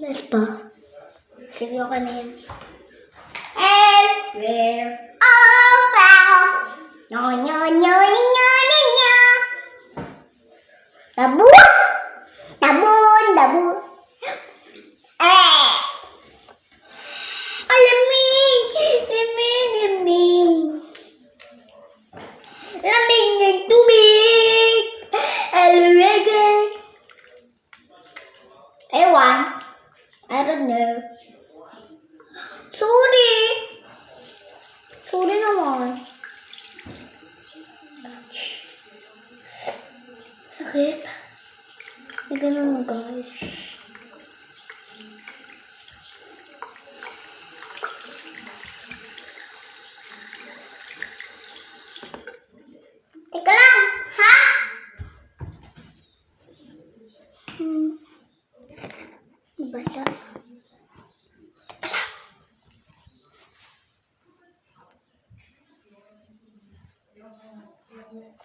Yes pa. Sige, okay na yan. Everywhere. Oh, wow. No, no, no, no, no, no, no. Tabun! Tabun, tabun. Lamig! Lamig, lamig. Lamig ng tubig. Alregay. Ewan. I don't know. Sorry. Sorry naman. Sakit. May ganun mo, guys. Teka lang, ha? Basa. Teka lang.